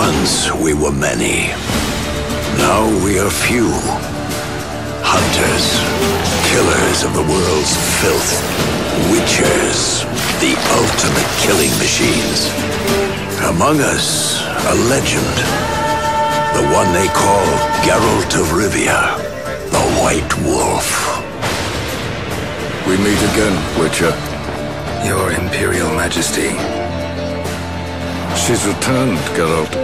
Once we were many. Now we are few. Hunters, killers of the world's filth. Witchers, the ultimate killing machines. Among us, a legend. The one they call Geralt of Rivia, the White Wolf. We meet again, Witcher. Your Imperial Majesty. She's returned, Geralt.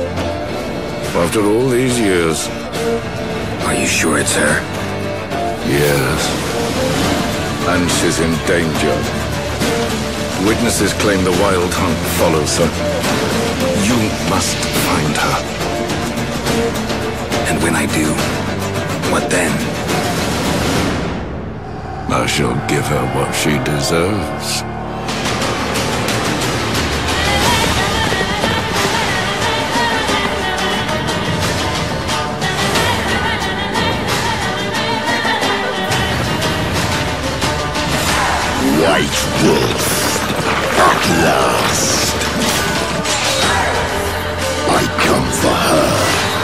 After all these years. Are you sure it's her? Yes. And she's in danger. Witnesses claim the Wild Hunt follows her. You must find her. And when I do, what then? I shall give her what she deserves. White Wolf, at last. I come for her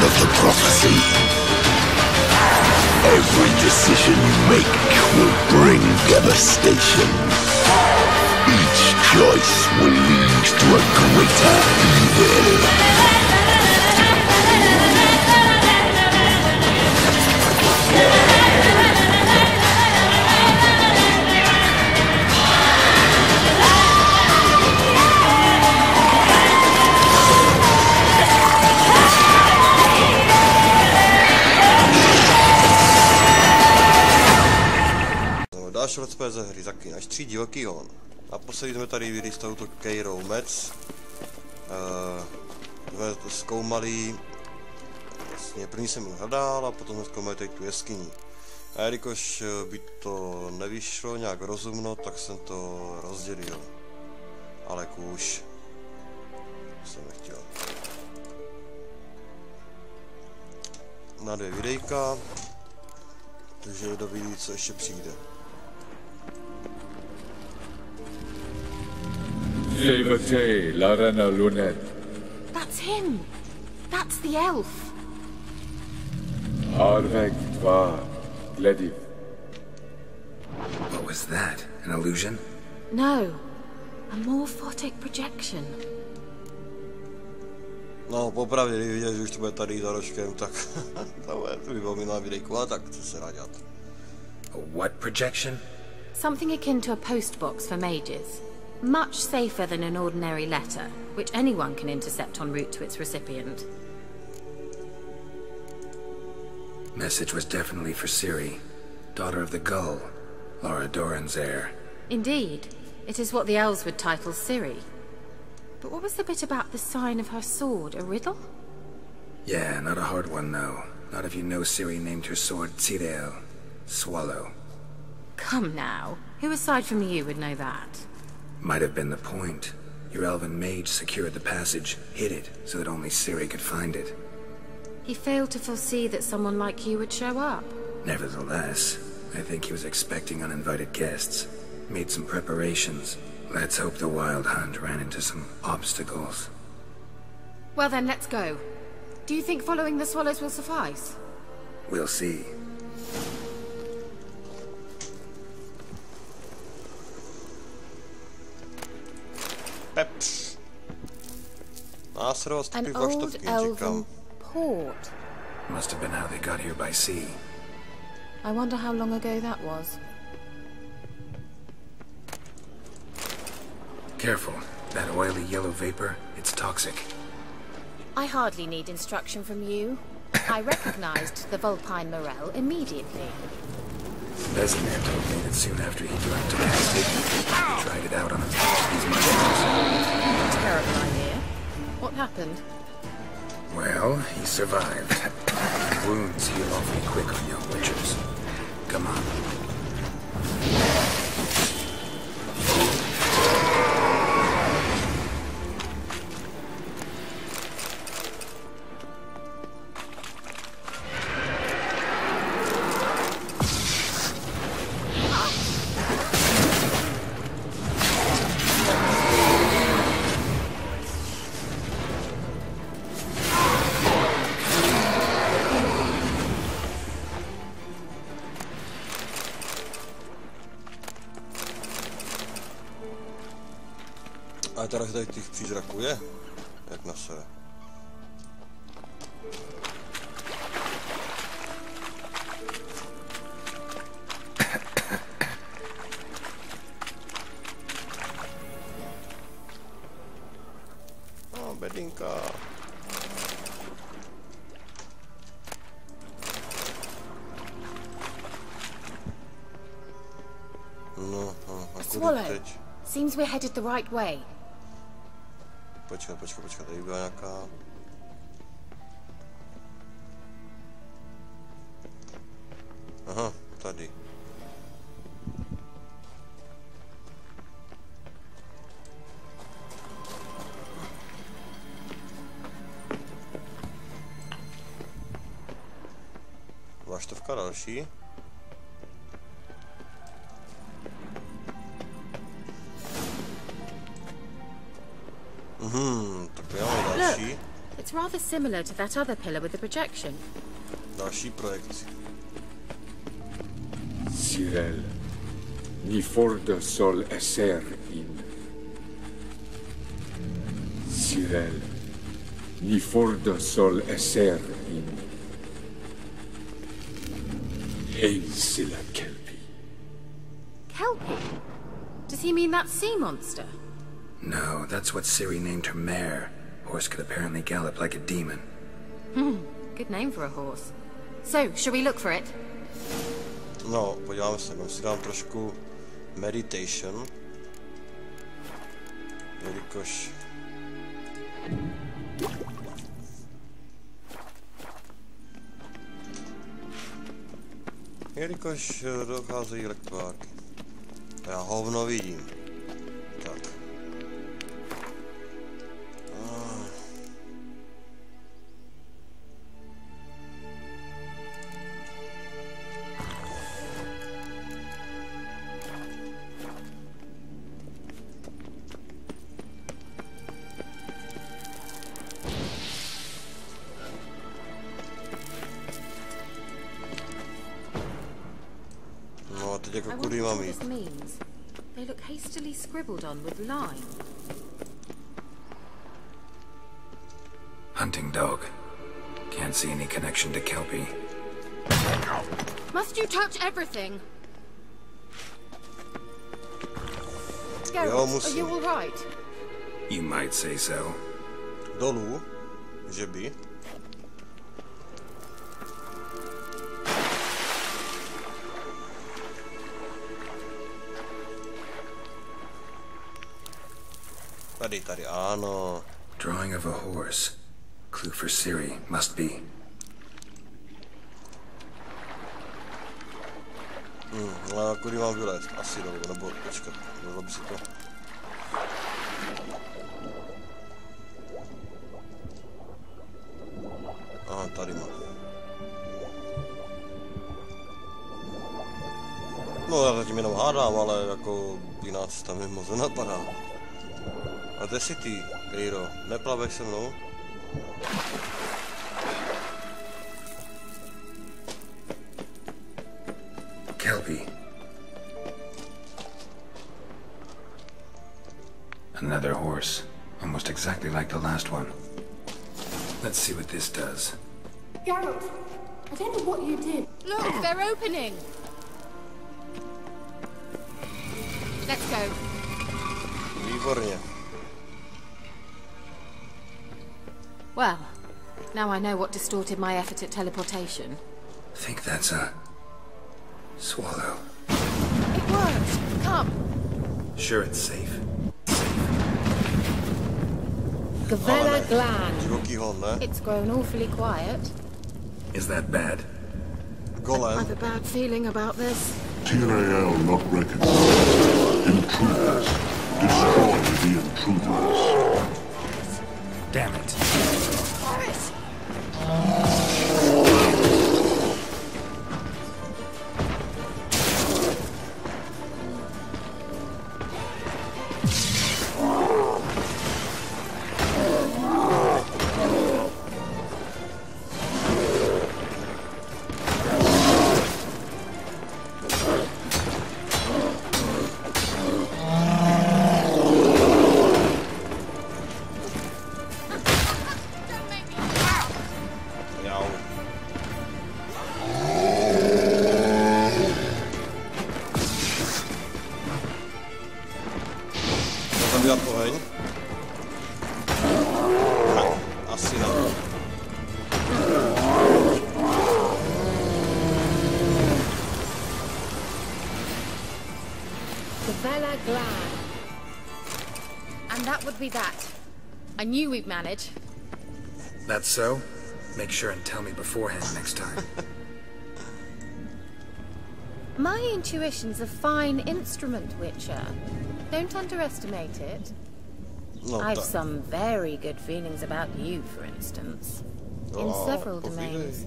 of the prophecy. Every decision you make will bring devastation. Each choice will lead to a greater evil. Další Letsplay ze hry Zaklínač 3 Divoký Hon. Naposledy jsme tady byli s touto Keirou Metz. Jsme to zkoumali, vlastně první jsem ji hledal a potom jsme zkoumali tady tu jeskyni. A jelikož by to nevyšlo nějak rozumno, tak jsem to rozdělil. Ale kůž jsem nechtěl. Na 2 videjka, takže dovidí, co ještě přijde. That's him! That's the elf! What was that? An illusion? No, a morphotic projection. No, popravdě, když viděl, že už to bude tady za rožkem, tak to by bylo minulé videjku, ale tak, co se dá dělat. A what projection? Something akin to a postbox for mages. Much safer than an ordinary letter, which anyone can intercept en route to its recipient. Message was definitely for Ciri, daughter of the Gull, Laura Doran's heir. Indeed, it is what the elves would title Ciri. But what was the bit about the sign of her sword, a riddle? Yeah, not a hard one though. Not if you know Ciri named her sword Ciri, swallow. Come now, who aside from you would know that? Might have been the point. Your elven mage secured the passage, hid it, so that only Ciri could find it. He failed to foresee that someone like you would show up. Nevertheless, I think he was expecting uninvited guests. Made some preparations. Let's hope the Wild Hunt ran into some obstacles. Well then, let's go. Do you think following the swallows will suffice? We'll see. Peps. An old elven port. Must have been how they got here by sea. I wonder how long ago that was. Careful. That oily yellow vapor, it's toxic. I hardly need instruction from you. I recognized the vulpine morel immediately. Vesemir told me that soon after he learned to cast it, he tried it out on these mushrooms. Terrible idea. What happened? Well, he survived. Wounds heal awfully quick on young witchers. Come on. A teda tady těch přízraků je, jak na sebe. No, bedinka. No, a kudy teď? Seems we're headed the right way. Počkat, tady byla nějaká... Aha, tady. Vlaštovka další. Tak já mám další. It's rather similar to that other pillar with the projection. Další projekci. Ciri, ni forda sol esser in. Ciri, ni forda sol esser in. Heisila kelpie. Kelpie? Does he mean that sea monster? No, that's what Ciri named her mare. Horse could apparently gallop like a demon. Good name for a horse. So, shall we look for it? No, podíváme se, no si dám trošku meditation. Jelikož... docházejí lekvárky. Já hovno vidím. Tak. No a teď jako kudy mám jít? They look hastily scribbled on with lime. Hunting dog. Can't see any connection to Kelpie. Must you touch everything? Jo, Geralt, musím. are you all right? You might say so. Dolů, že by. Tady, ano. Drawing of a horse. Clue for Ciri, must be. A kudy mám vylézt? Asi dolů, nebo počkat, bylo by si to... Aha, tady mám. No já zatím jenom hádám, ale jako jiná cesta mi moc nenapadá. A kde jsi ty, Keiro? Neplaveš se mnou? Kelpie. Another horse. Almost exactly like the last one. Let's see what this does. Geralt, I don't know what you did. Look, they're opening. Let's go. Výborně. Well, now I know what distorted my effort at teleportation. Think that's a swallow. It works. Come. Sure it's safe. Gavella Glan. Divoký Hon, ne? It's grown awfully quiet. Is that bad? Golem. I've a bad feeling about this. Tyrael not reconciled. Intruders. Destroy the intruders. Damn it. Boris! And that would be that. I knew we'd manage. That's so? Make sure and tell me beforehand next time. My intuition's a fine instrument, Witcher. Don't underestimate it. I've some very good feelings about you, for instance. In several domains.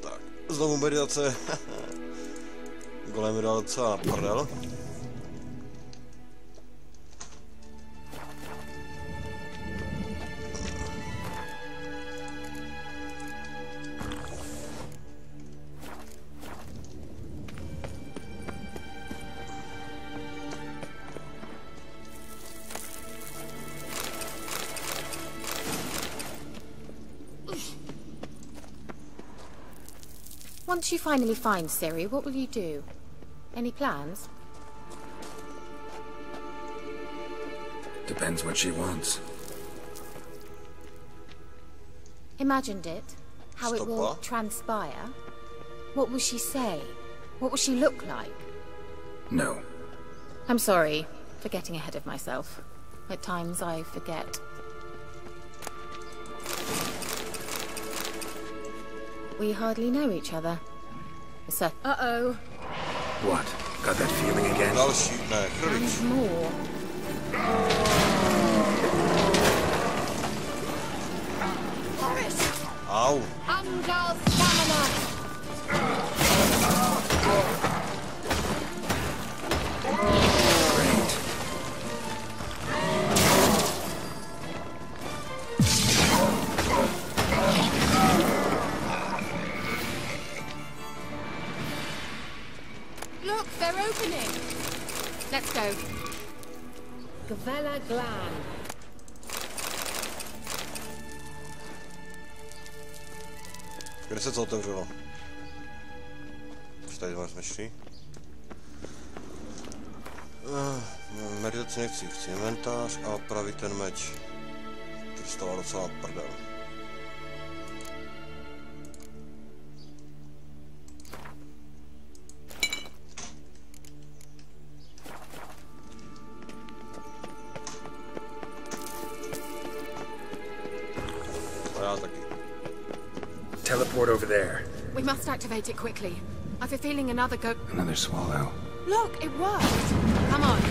Tak, znovu meditace. Golem mi dal docela na prdel. Once you finally find Ciri, what will you do? Any plans? Depends what she wants. Imagined it? How it will transpire? What will she say? What will she look like? No. I'm sorry for getting ahead of myself. At times I forget. We hardly know each other. So, uh-oh. What? Got that feeling again? And more. Ow. Ungal stamina. Look, they're opening. Let's go. Gavella Glan. Kde se to otevřelo? Už tady jsme šli. Meditaci nechci, chci inventář a opravit ten meč. To stává docela prdel. Teleport over there. We must activate it quickly. I have a feeling another Another swallow. Look, it worked. Come on.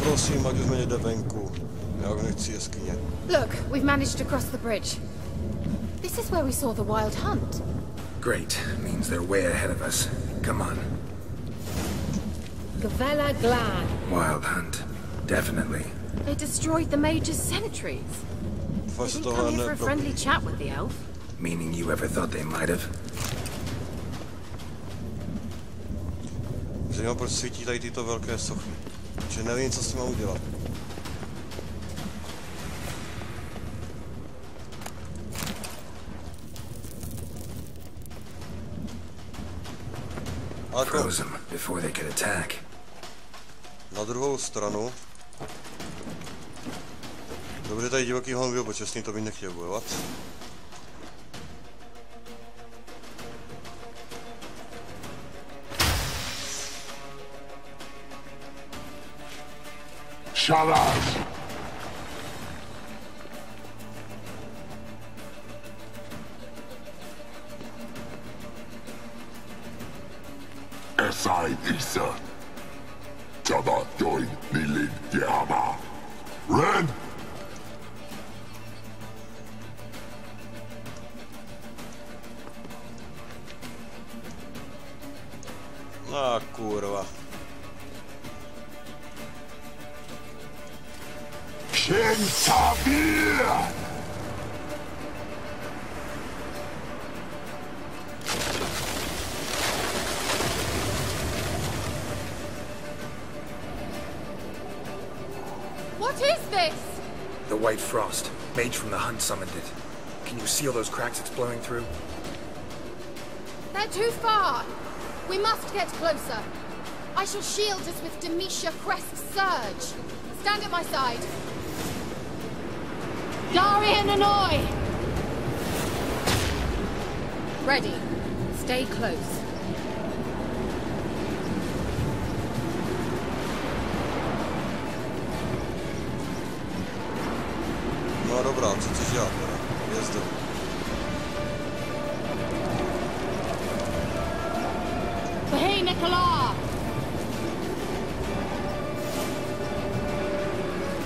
Prosím, ať už mě jde venku. Já už nechci jeskyně. Look, we've managed to cross the bridge. This is where we saw the wild hunt. Great. Means they're way ahead of us. Come on. Gavella Glan. Wild hunt. Definitely. They destroyed the Mage's sentries. They didn't come here for a friendly chat with the elf. Meaning you ever thought they might have? Zajímá, proč svítí tady tyto velké sochy. Že nevím, co s tím mám udělat. Froze them before they could attack. Na druhou stranu. Dobře, tady divoký hon byl počasný, to bych nechtěl bojovat. Shalas! Esai Isa. Jada doin nilin diama. Ren! Ah, kurva. Sabia! What is this? The white frost. Mage from the hunt summoned it. Can you see all those cracks it's blowing through? They're too far. We must get closer. I shall shield us with Demetia Crest's surge. Stand at my side. Darian Annoy! Ready. Stay close. No dobrá, co chceš dělat teda? Jezdu. Hey, Nithrala!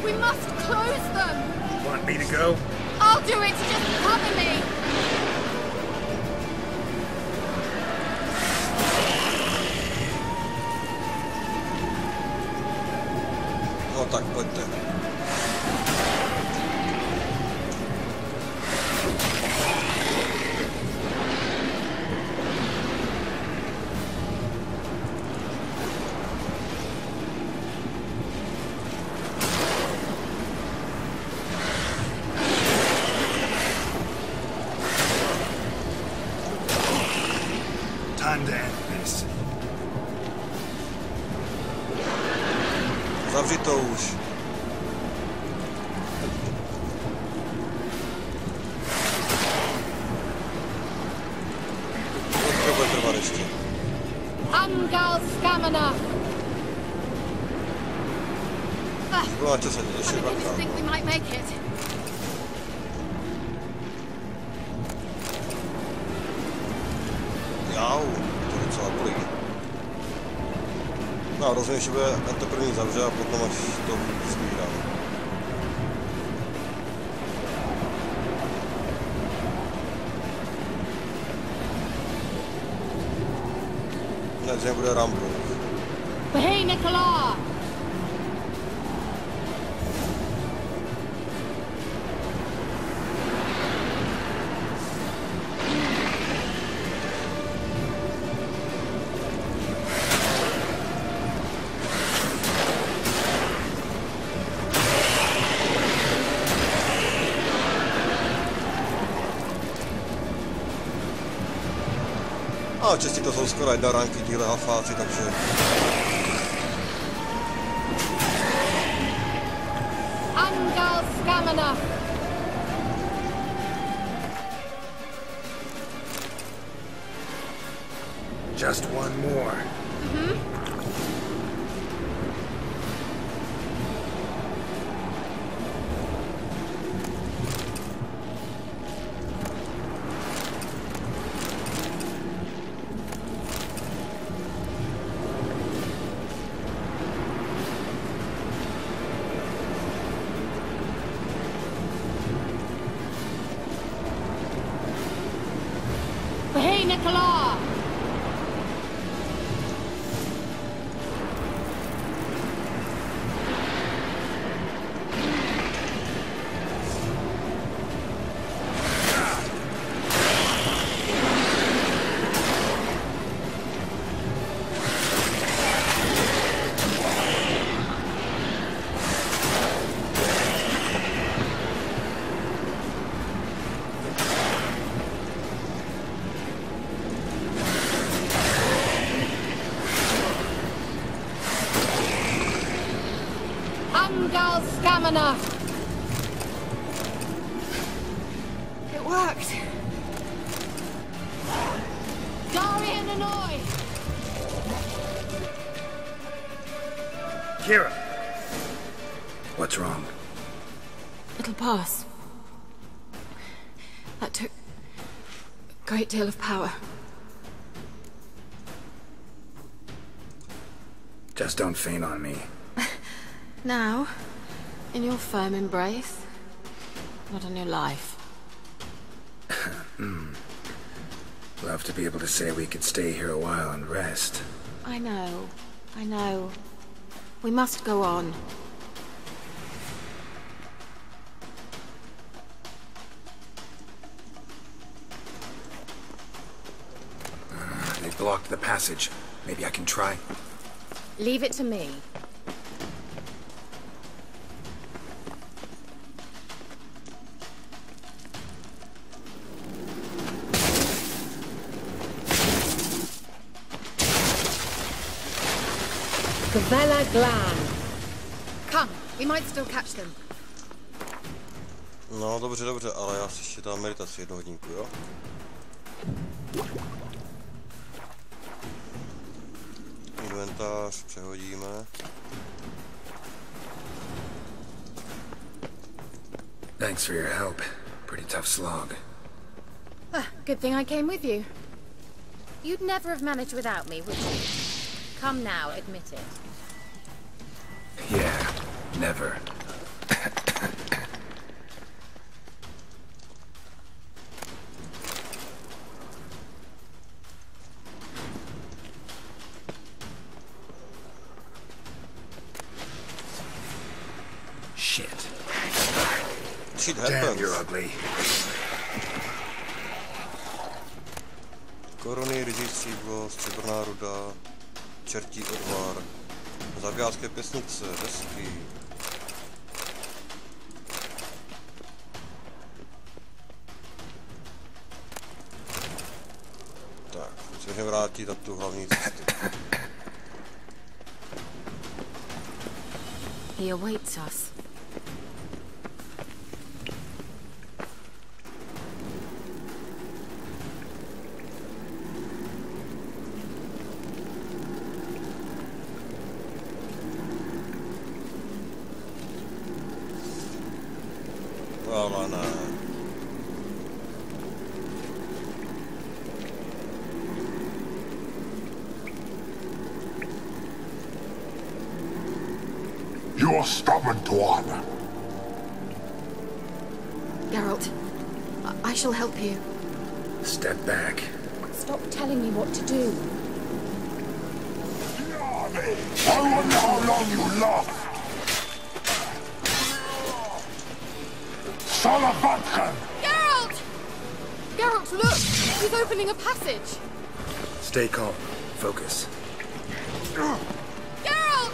We must close them! Want me to go? I'll do it! Just cover me! No tak, pojďte. Zavři to už. To bude trvat ještě. Angal stamina. Bylo na čase, ještě dvakrát. Jau, to je docela bolí. No, rozumím, že bude na to první zavře a potom až to svírám. Ne, že bude Rambo. Hey, Nithrala! A čestí to jsou skoro jedna ranky díle halfáci, takže... Angal stamina. Just one more. Hey, Nithrala! Stamina. It worked. Darian and I. Keirou! What's wrong? It'll pass. That took a great deal of power. Just don't faint on me. Now, in your firm embrace, not on your life. Love to be able to say we could stay here a while and rest. I know, I know. We must go on. They've blocked the passage. Maybe I can try. Leave it to me. Gavella Glan. Come, we might still catch them. No, dobře, dobře, ale já si ještě dám meditaci 1 hodinku, jo? Inventář přehodíme. Thanks for your help. Pretty tough slog. Good thing I came with you. You'd never have managed without me, would you? Come now, admit it. Yeah, never. Shit. Damn, you're ugly. Koruny, ryží stříbro, stříbrná ruda, čertí odvar, zabijářské pěsnice, desky. Tak, musíme vrátit na tu hlavní cestu. He awaits us. You're stubborn, Tuan. Geralt, I shall help you. Step back. Stop telling me what to do. I wonder how long you last. Salavatkan! Geralt! Geralt, look! He's opening a passage. Stay calm. Focus. Geralt! Geralt!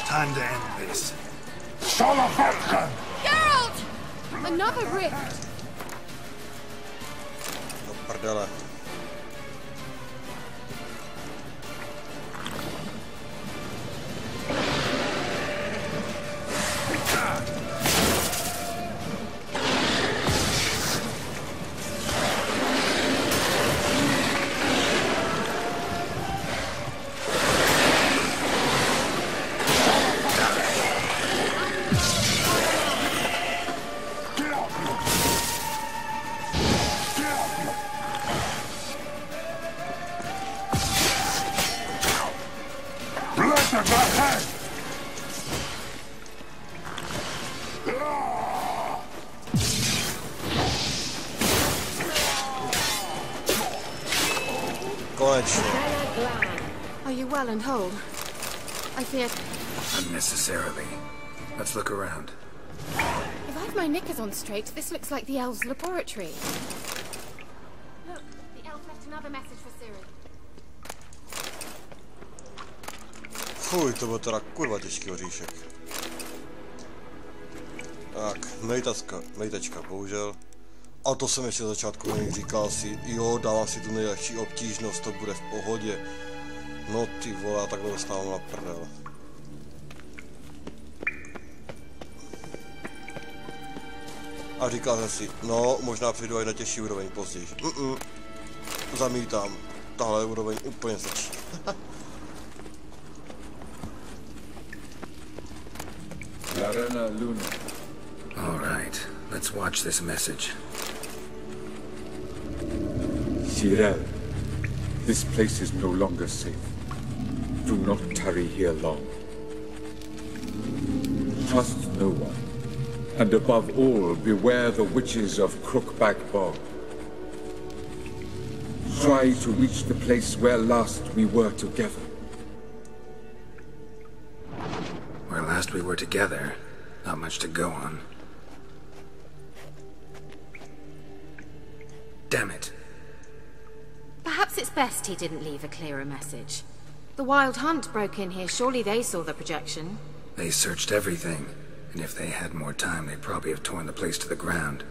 Time to end this. Geralt! Another rift! Do prdele. Are you well and whole? I feared... Unnecessarily. Let's look around. If I've my knickers on straight, this looks like the elves' laboratory. Look, the elf left another message for Ciri. Fuj, to byl teda kurva těžký oříšek. Tak, meditačka, bohužel. A to jsem ještě na začátku říkal si, jo, dávám si tu nejlepší obtížnost, to bude v pohodě. No ty vole, já takhle dostávám na prdel. A říkal jsem si, no, možná přijdu aj na těžší úroveň později. Zamítám, tahle úroveň úplně stačí. All right, let's watch this message. Ciri, this place is no longer safe. Do not tarry here long. Trust no one, and above all, beware the witches of Crookback Bog. Try to reach the place where last we were together. Where last we were together, not much to go on. Damn it. Perhaps it's best he didn't leave a clearer message. The Wild Hunt broke in here. Surely they saw the projection. They searched everything, and if they had more time, they'd probably have torn the place to the ground.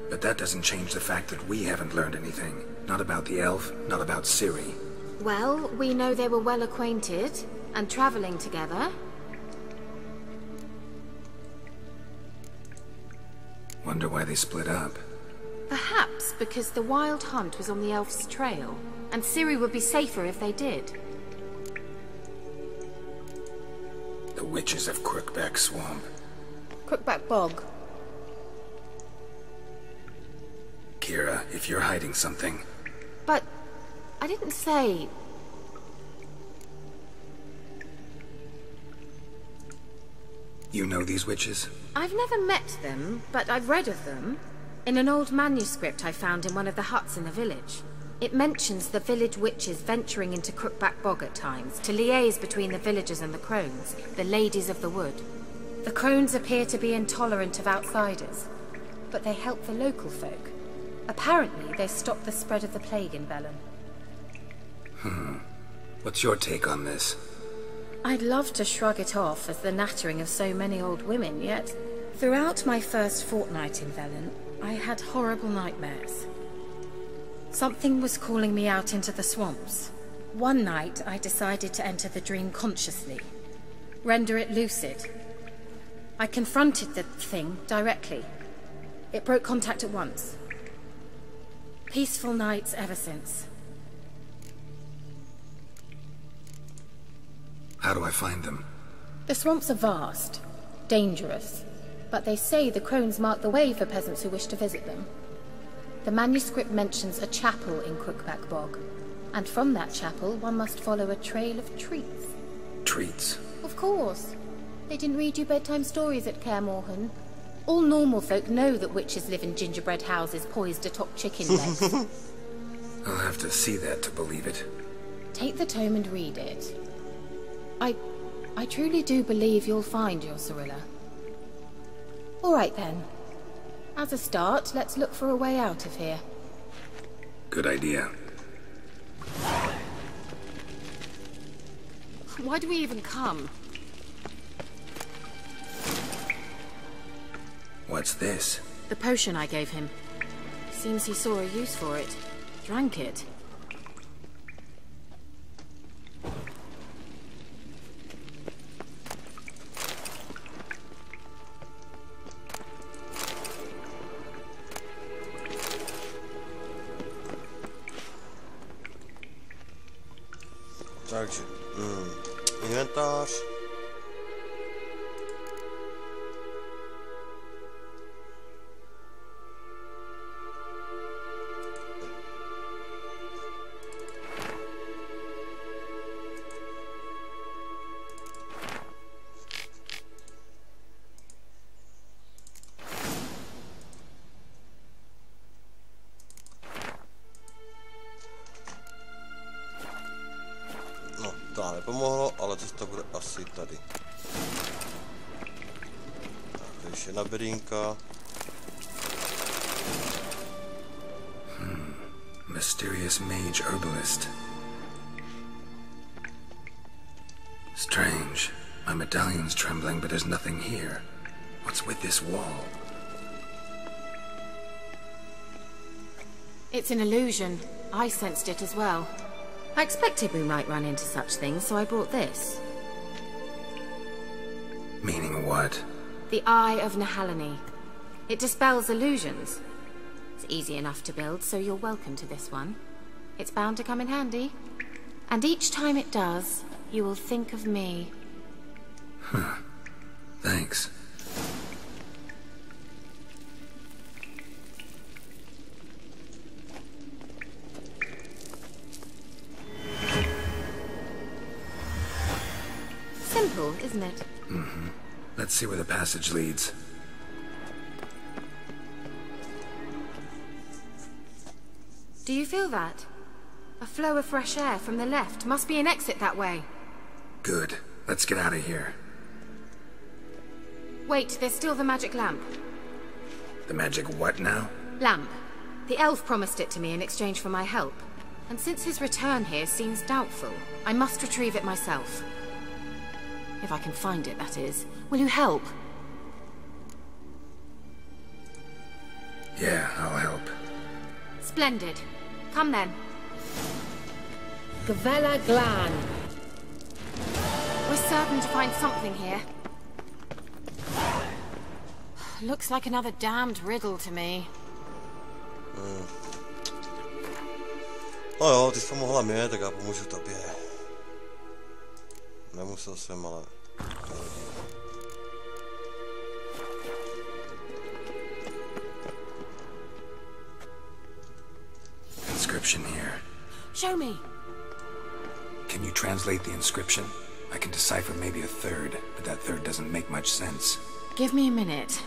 But that doesn't change the fact that we haven't learned anything. Not about the elf, not about Ciri. Well, we know they were well acquainted, and traveling together. Wonder why they split up. Perhaps because the Wild Hunt was on the elf's trail, and Ciri would be safer if they did. The witches of Crookback Swamp. Crookback Bog. Keira, if you're hiding something... But... I didn't say... You know these witches? I've never met them, but I've read of them. In an old manuscript I found in one of the huts in the village. It mentions the village witches venturing into Crookback Bog at times, to liaise between the villagers and the crones, the ladies of the wood. The crones appear to be intolerant of outsiders, but they help the local folk. Apparently, they stopped the spread of the plague in Velen. What's your take on this? I'd love to shrug it off as the nattering of so many old women, yet throughout my first fortnight in Velen, I had horrible nightmares. Something was calling me out into the swamps. One night, I decided to enter the dream consciously, render it lucid. I confronted the thing directly. It broke contact at once. Peaceful nights ever since. How do I find them? The swamps are vast, dangerous, but they say the crones mark the way for peasants who wish to visit them. The manuscript mentions a chapel in Crookback Bog, and from that chapel one must follow a trail of treats. Treats? Of course. They didn't read you bedtime stories at Keirou Metz. All normal folk know that witches live in gingerbread houses poised atop chicken legs. I'll have to see that to believe it. Take the tome and read it. I truly do believe you'll find your Cirilla. All right then. As a start, let's look for a way out of here. Good idea. Why do we even come? What's this? The potion I gave him. Seems he saw a use for it. Drank it. Takže, inventář. To nepomohlo, ale cesta bude asi tady. Tak, ještě jedna bedínka. Mysterious mage herbalist. Strange. My medallion's trembling, but there's nothing here. What's with this wall? It's an illusion. I sensed it as well. I expected we might run into such things, so I brought this. Meaning what? The Eye of Nehaleni. It dispels illusions. It's easy enough to build, so you're welcome to this one. It's bound to come in handy. And each time it does, you will think of me. Huh. Thanks. Simple, isn't it? Mm-hmm. Let's see where the passage leads. Do you feel that? A flow of fresh air from the left. Must be an exit that way. Good. Let's get out of here. Wait, there's still the magic lamp. The magic what now? Lamp. The elf promised it to me in exchange for my help. And since his return here seems doubtful, I must retrieve it myself. If I can find it, that is. Will you help? Yeah, I'll help. Splendid. Come then. Gavella Glan. We're certain to find something here. Looks like another damned riddle to me. No jo, ty jsi pomohla mě, tak já pomůžu tobě. Nemusel jsem, ale... Inscription here. Show me. Can you translate the inscription? I can decipher maybe a third, but that third doesn't make much sense. Give me a minute.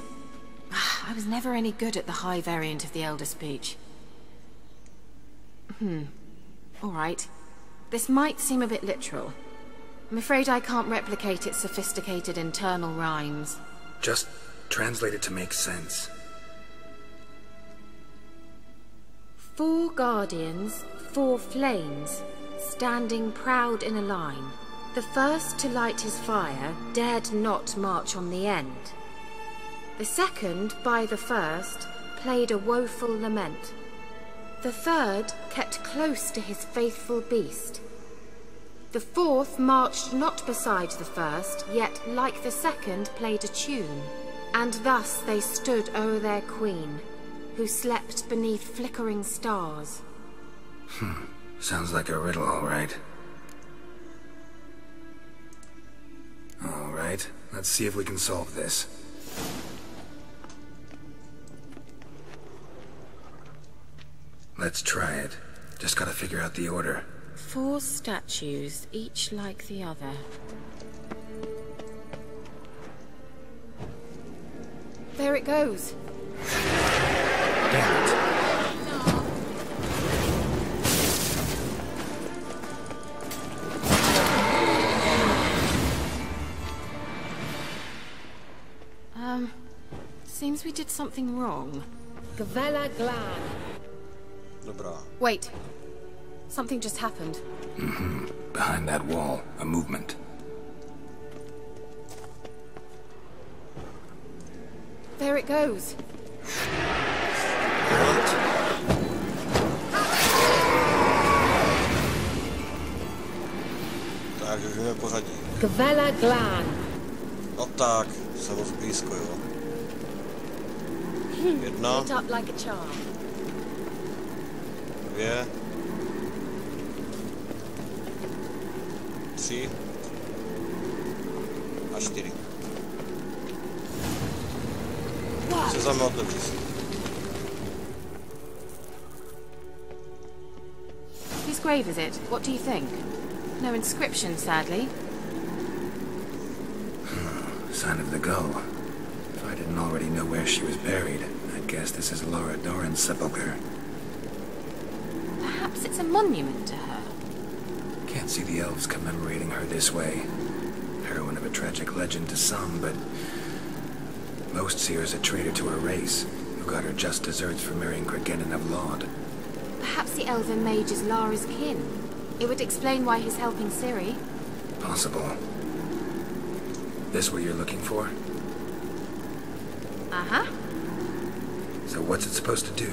I was never any good at the high variant of the Elder speech. All right. This might seem a bit literal. I'm afraid I can't replicate its sophisticated internal rhymes. Just translate it to make sense. 4 guardians, 4 flames, standing proud in a line. The first to light his fire dared not march on the end. The second, by the first, played a woeful lament. The third kept close to his faithful beast. The fourth marched not beside the first, yet, like the second, played a tune. And thus they stood o'er their queen, who slept beneath flickering stars. Sounds like a riddle, all right. All right, let's see if we can solve this. Let's try it. Just gotta figure out the order. 4 statues, each like the other. There it goes. Damn it. Seems we did something wrong. Gavella Glan. Dobrá. Wait. Something just happened. Behind that wall, a movement. There it goes. Tak, už víme pořadí. Gavella Glan. No tak, jsem moc blízko, jo. 1, Lit up like a charm. 2, 3 a 4. Se za mnou otevři si. Whose grave is it? What do you think? No inscription, sadly. Sign of the gull. If I didn't already know where she was buried, I'd guess this is Laura Doran's sepulcher. Perhaps it's a monument to her. Can't see the elves commemorating her this way. Heroine of a tragic legend to some, but most see her as a traitor to her race, who got her just desserts for marrying Cregennan of Laud. Perhaps the elven mage is Lara's kin. It would explain why he's helping Ciri. Possible. This what you're looking for? Uh-huh. So what's it supposed to do?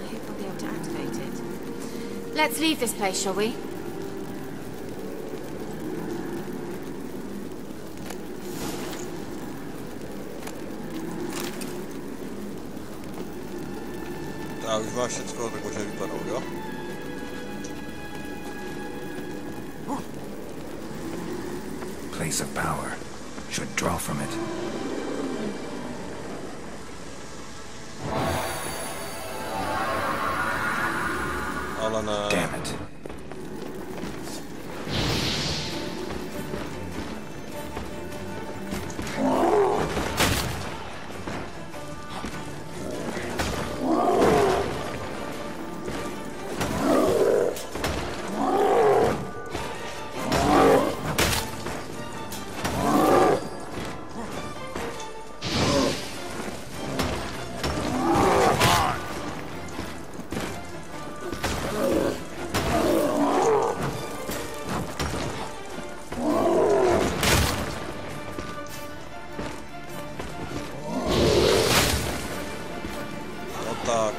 I hope we'll be able to activate it. Let's leave this place, shall we? Tak, už máš všecko, tak může vypadnout, jo? Place of power. Should draw from it. Ale ne. Damn it. Tak.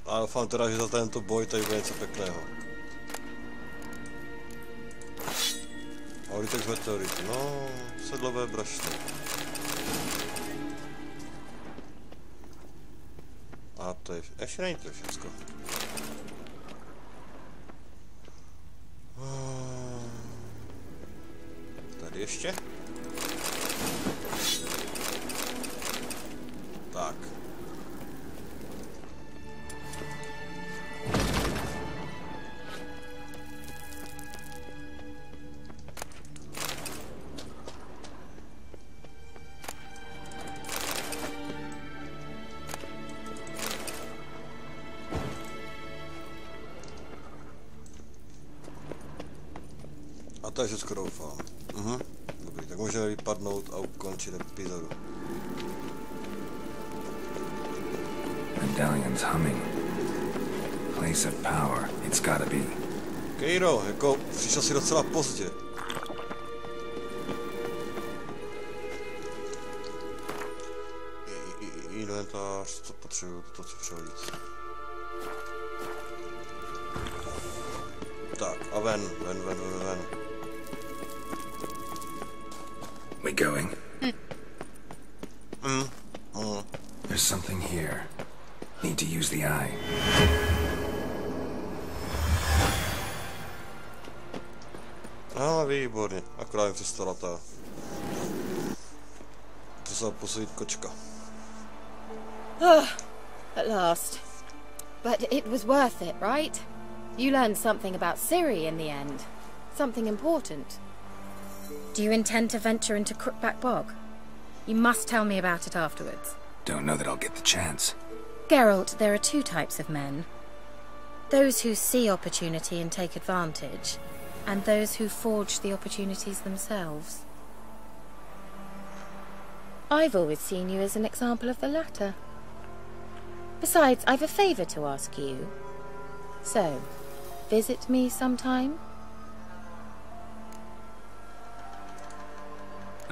A doufám teda, že za tento boj tady bude něco pěkného. Auritek z meteoritu, no, sedlové brašny. A to je, ještě není to všecko. Tady ještě? Tak. A to je všechno, doufám. Dobrý, tak můžeme vypadnout a ukončit epizodu. Medallion's humming. Place of power, it's gotta be. Keiro, jako přišel si docela pozdě. Inventář, co potřebuju, to co přehodit. Tak, a ven. We going? There's something here. Need to use the eye. No, výborně. Akorát mi přistala ta... Přestala posadit kočka. At last. But it was worth it, right? You learned something about Ciri in the end. Something important. Do you intend to venture into Crookback Bog? You must tell me about it afterwards. Don't know that I'll get the chance. Geralt, there are two types of men. Those who see opportunity and take advantage, and those who forge the opportunities themselves. I've always seen you as an example of the latter. Besides, I've a favour to ask you. So, visit me sometime?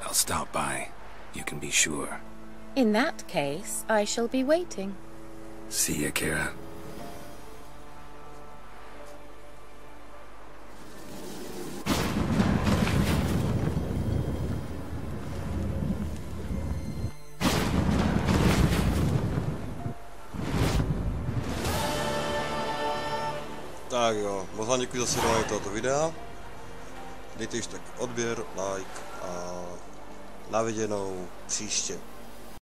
I'll stop by. You can be sure. In that case, I shall be waiting. See ya, Keira. Tak jo, moc vám děkuji za sledování tohoto videa. Dejte již tak odběr, like a na viděnou příště.